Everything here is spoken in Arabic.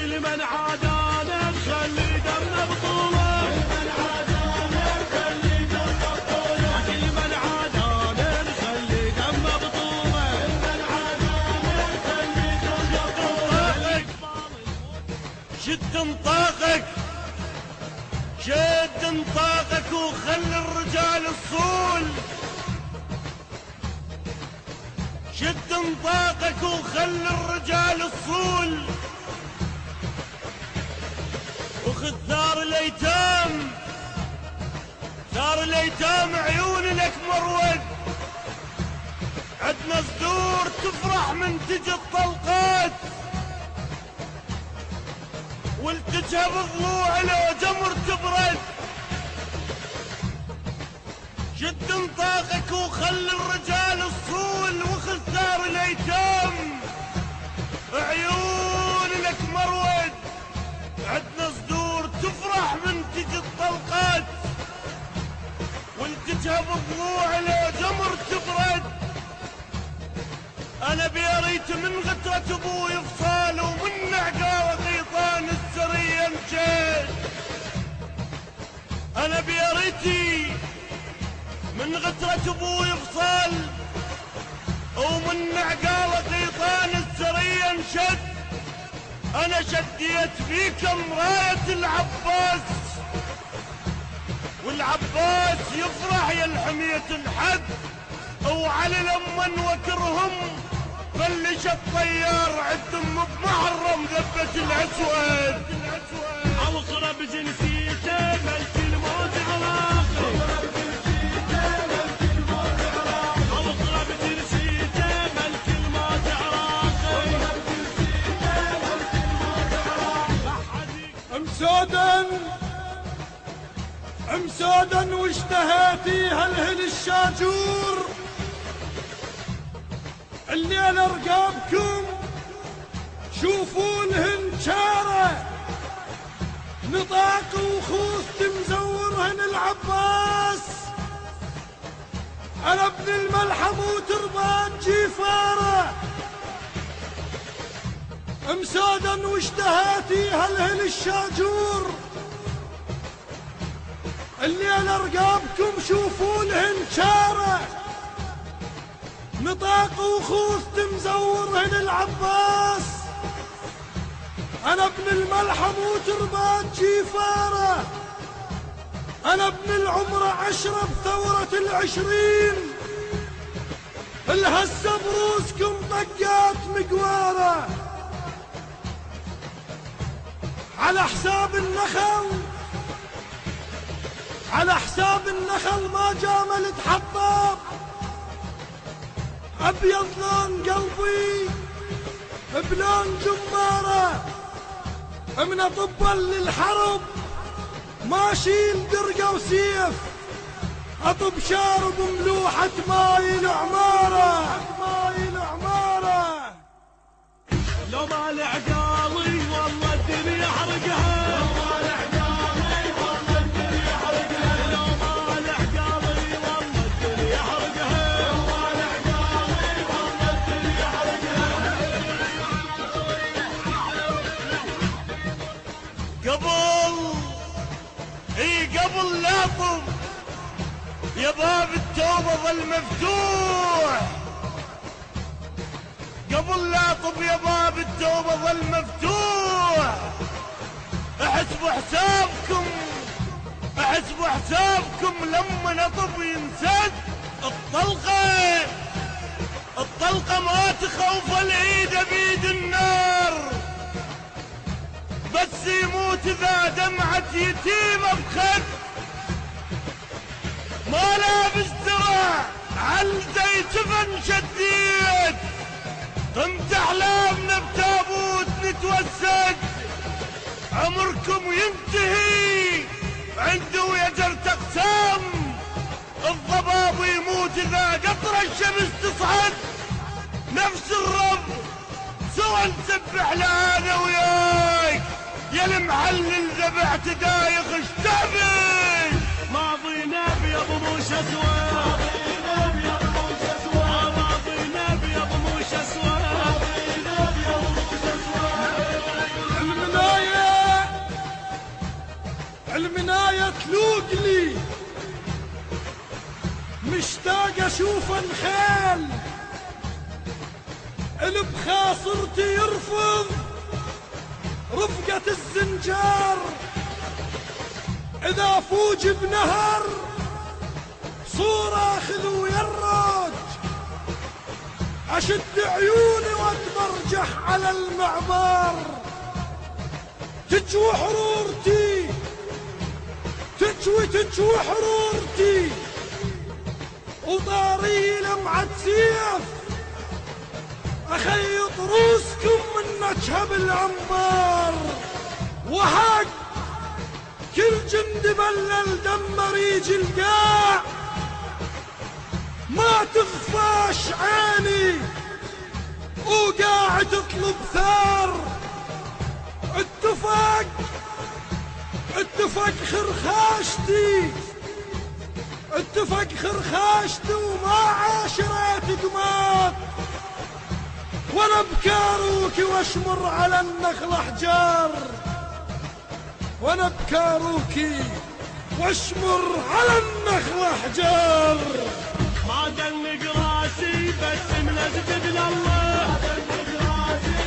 كل من عادانا نخلي دمنا بطولة، كل من عادانا نخلي دمنا بطولة، كل من عادانا نخلي دمنا بطولة، كل من عادانا نخلي دمنا بطولة. شد انطاقك شد انطاقك وخلي الرجال الصول، شد انطاقك وخلي الرجال الصول، وخذ ثار الايتام، ثار الايتام عيون لك مرود، عدنا صدور تفرح من تجي الطلقات، والتجها بضلوع لو جمر تبرد. شد انطاقك وخلي الرجال الصول، وخذ ثار الايتام عيون لك مرود، عدنا صدور تفرح من تجي الطلقات، والتجها بضلوع لو جمر تبرد. انا بيريت من غترة ابوي فصال، ومن عقاوة غيطان السرية مشيت. انا بيريتي من غترة ابوي فصال، ومن عقاوة غيطان السرية مشت. انا شديت فيكم راية العباس، والعباس يفرح يا الحمية الحد، وعلى لمن وكرهم بلش الطيار عدهم بمحرم ذبة الاسود. اغرب جنسيته ملك الموت عراقي، اغرب جنسيته ملك الموت عراقي. امسودا امسودا واشتهيتي هالهل الشاجور، الليلة رقابكم شوفونهن شارة، نطاق وخوذ مزورهن العباس. انا ابن الملحم وتربان جيفارة، امسودا واشتهيتي هالهل الشاجور، الليلة رقابكم شوفونهن شارة، نطاق وخوذ مزورهن العباس. انا ابن الملحم وتربات جيفارة، انا ابن العمر 10 بثورة ال20، الهسه بروسكم طقات مقوارة، على حساب النخل، على حساب النخل ما جامل تحطب. ابيض لون قلبي بلون جمارة، من طبا للحرب ما شيل درقة وسيف، اطب شارب ملوحة ماي العمارة، ماي العمارة. لو ما لعقالي والله الدنيا حرقها، لو ما لعقالي والله الدنيا حرقها، لو ما لعقالي والله الدنيا حرقها، لو ما لعقالي والله الدنيا حرقها. قبل لاطم يا باب التوبة ظل مفتوح، قبل لاطم يا باب التوبة ظل مفتوح. احسبوا حسابكم، احسبوا حسابكم لما نطب ينسد الطلقة، الطلقة ما تخوف العيد بيد النار، بس يموت اذا دمعة يتيمة بخد. ما لابس درع عل زي جفن شديد، قمت احلامنا بتابوت نتوسد. عمركم ينتهي عنده يجر تقسام، الضباب يموت اذا قطر الشمس تصعد. نفس الرب سوى نسبح لانا وياك، يا المحلل ذبحت دايخ اشتبك. ماضينا بيض موش اسود، ماضينا بيض موش اسود، ماضينا بيض موش اسود، ماضينا بيض موش اسود. يدفن خيل البخاصرتي يرفض رفقة الزنجار، إذا فوج بنهر صورة اخذ ويرج، أشد عيوني واتمرجح على المعبر، تجوي حرورتي تجوي حرورتي، وطاري لمعة سيف أخيط روسكم من نجهة بالعنبر، وحق كل جند بلل دمر يجي القاع، ما تخفاش عيني وقاعد اطلب ثار، اتفق خرخاشتي وما عاشرت قماط، وانا بكاروكي واشمر على النخل احجار، وانا بكاروكي واشمر على النخل احجار. ما دنق راسي بس منزد لله، ما دنق راسي